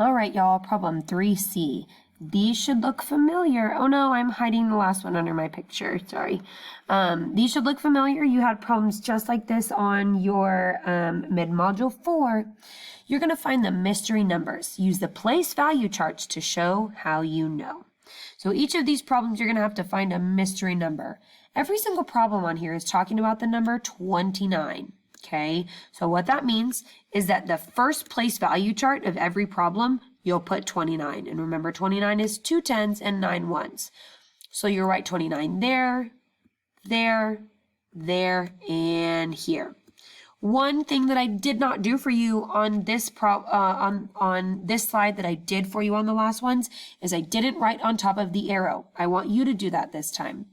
All right, y'all, problem 3C. These should look familiar. Oh no, I'm hiding the last one under my picture, sorry. These should look familiar. You had problems just like this on your mid-module 4. You're gonna find the mystery numbers. Use the place value charts to show how you know. So each of these problems, you're gonna have to find a mystery number. Every single problem on here is talking about the number 29. Okay, so what that means is that the first place value chart of every problem, you'll put 29. And remember, 29 is 2 10s and 9 1s. So you'll write 29 there, there, there, and here. One thing that I did not do for you on this on this slide that I did for you on the last ones is I didn't write on top of the arrow. I want you to do that this time.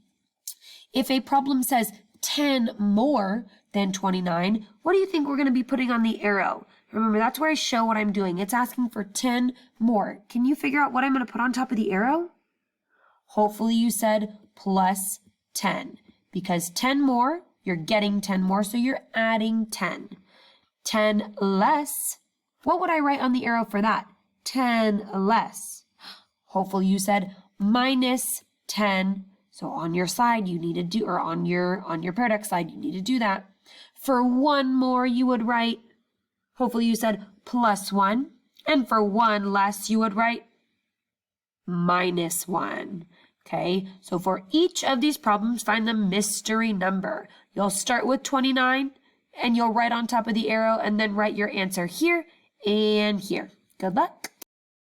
If a problem says 10 more than 29, what do you think we're going to be putting on the arrow? Remember, that's where I show what I'm doing. It's asking for 10 more. Can you figure out what I'm going to put on top of the arrow? Hopefully you said plus 10, because 10 more, you're getting 10 more, so you're adding 10. 10 less, what would I write on the arrow for that? 10 less. Hopefully you said minus 10. So on your side, you need to do, or on your paradox side, you need to do that. For one more, you would write, hopefully you said plus 1. And for one less, you would write minus 1. Okay, so for each of these problems, find the mystery number. You'll start with 29, and you'll write on top of the arrow, and then write your answer here and here. Good luck.